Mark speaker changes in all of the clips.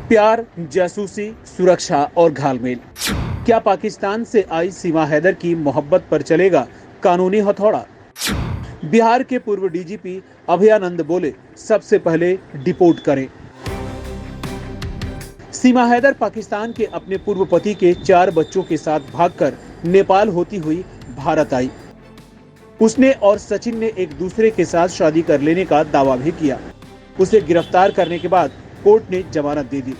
Speaker 1: प्यार, जासूसी, सुरक्षा और घालमेल। क्या पाकिस्तान से आई सीमा हैदर की मोहब्बत पर चलेगा कानूनी हथौड़ा? बिहार के पूर्व डीजीपी अभयानंद बोले, सबसे पहले डिपोर्ट करें। सीमा हैदर पाकिस्तान के अपने पूर्व पति के 4 बच्चों के साथ भागकर नेपाल होती हुई भारत आई। उसने और सचिन ने एक दूसरे के साथ शादी कर लेने का दावा भी किया। उसे गिरफ्तार करने के बाद कोर्ट ने जमानत दे दी।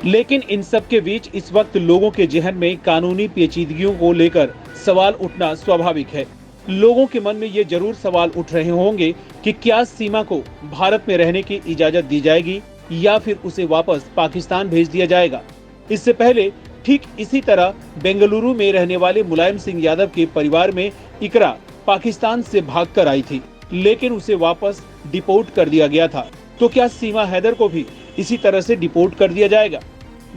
Speaker 1: लेकिन इन सब के बीच इस वक्त लोगों के जहन में कानूनी पेचीदगियों को लेकर सवाल उठना स्वाभाविक है। लोगों के मन में ये जरूर सवाल उठ रहे होंगे कि क्या सीमा को भारत में रहने की इजाजत दी जाएगी या फिर उसे वापस पाकिस्तान भेज दिया जाएगा। इससे पहले ठीक इसी तरह बेंगलुरु में रहने वाले मुलायम सिंह यादव के परिवार में इकरा पाकिस्तान से भागकर आई थी, लेकिन उसे वापस डिपोर्ट कर दिया गया था। तो क्या सीमा हैदर को भी इसी तरह से डिपोर्ट कर दिया जाएगा?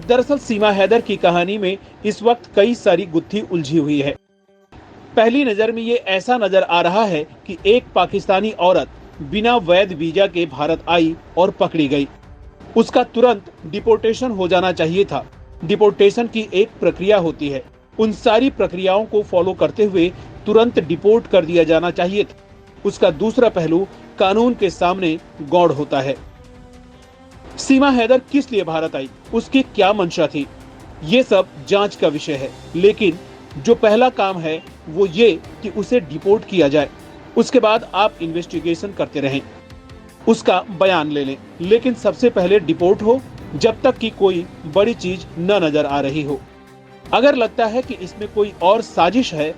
Speaker 1: दरअसल सीमा हैदर की कहानी में इस वक्त कई सारी गुत्थी उलझी हुई है। पहली नजर में ये ऐसा नजर आ रहा है कि एक पाकिस्तानी औरत बिना वैध वीजा के भारत आई और पकड़ी गई। उसका तुरंत डिपोर्टेशन हो जाना चाहिए था। डिपोर्टेशन की एक प्रक्रिया होती है, उन सारी प्रक्रियाओं को फॉलो करते हुए तुरंत डिपोर्ट कर दिया जाना चाहिए था। उसका दूसरा पहलू कानून के सामने गौड़ होता है। सीमा हैदर किस लिए भारत आई, उसकी क्या मंशा थी, ये सब जांच का विषय है। लेकिन जो पहला काम है वो ये कि उसे डिपोर्ट किया जाए। उसके बाद आप इन्वेस्टिगेशन करते रहें, उसका बयान ले लें, लेकिन सबसे पहले डिपोर्ट हो जब तक कि कोई बड़ी चीज न नजर आ रही हो। अगर लगता है कि इसमें कोई और साजिश है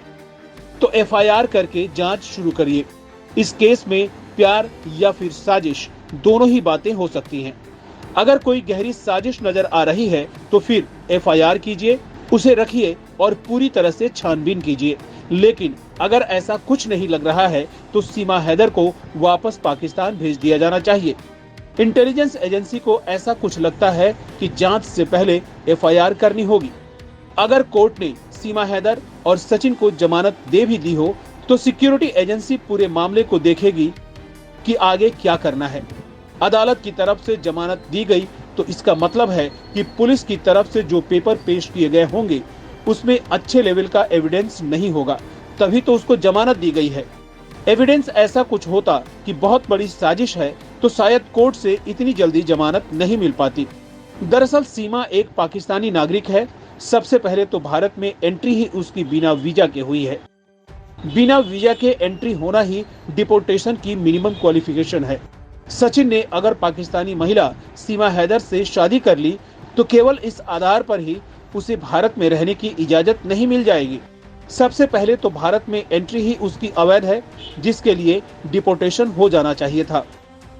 Speaker 1: तो एफआईआर करके जांच शुरू करिए। इस केस में प्यार या फिर साजिश दोनों ही बातें हो सकती हैं। अगर कोई गहरी साजिश नजर आ रही है तो फिर एफआईआर कीजिए, उसे रखिए और पूरी तरह से छानबीन कीजिए। लेकिन अगर ऐसा कुछ नहीं लग रहा है तो सीमा हैदर को वापस पाकिस्तान भेज दिया जाना चाहिए। इंटेलिजेंस एजेंसी को ऐसा कुछ लगता है कि जांच से पहले एफआईआर करनी होगी। अगर कोर्ट ने सीमा हैदर और सचिन को जमानत दे भी दी हो तो सिक्योरिटी एजेंसी पूरे मामले को देखेगी कि आगे क्या करना है। अदालत की तरफ से जमानत दी गई तो इसका मतलब है कि पुलिस की तरफ से जो पेपर पेश किए गए होंगे उसमें अच्छे लेवल का एविडेंस नहीं होगा, तभी तो उसको जमानत दी गई है। एविडेंस ऐसा कुछ होता कि बहुत बड़ी साजिश है तो शायद कोर्ट से इतनी जल्दी जमानत नहीं मिल पाती। दरअसल सीमा एक पाकिस्तानी नागरिक है। सबसे पहले तो भारत में एंट्री ही उसकी बिना वीजा के हुई है। बिना वीजा के एंट्री होना ही डिपोर्टेशन की मिनिमम क्वालिफिकेशन है। सचिन ने अगर पाकिस्तानी महिला सीमा हैदर से शादी कर ली तो केवल इस आधार पर ही उसे भारत में रहने की इजाजत नहीं मिल जाएगी। सबसे पहले तो भारत में एंट्री ही उसकी अवैध है, जिसके लिए डिपोर्टेशन हो जाना चाहिए था।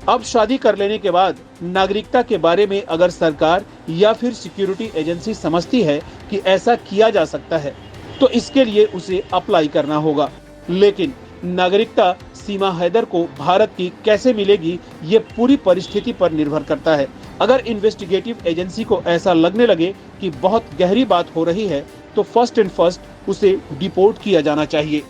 Speaker 1: अब शादी कर लेने के बाद नागरिकता के बारे में अगर सरकार या फिर सिक्योरिटी एजेंसी समझती है कि ऐसा किया जा सकता है तो इसके लिए उसे अप्लाई करना होगा। लेकिन नागरिकता सीमा हैदर को भारत की कैसे मिलेगी ये पूरी परिस्थिति पर निर्भर करता है। अगर इन्वेस्टिगेटिव एजेंसी को ऐसा लगने लगे कि बहुत गहरी बात हो रही है तो फर्स्ट एंड फर्स्ट उसे डिपोर्ट किया जाना चाहिए।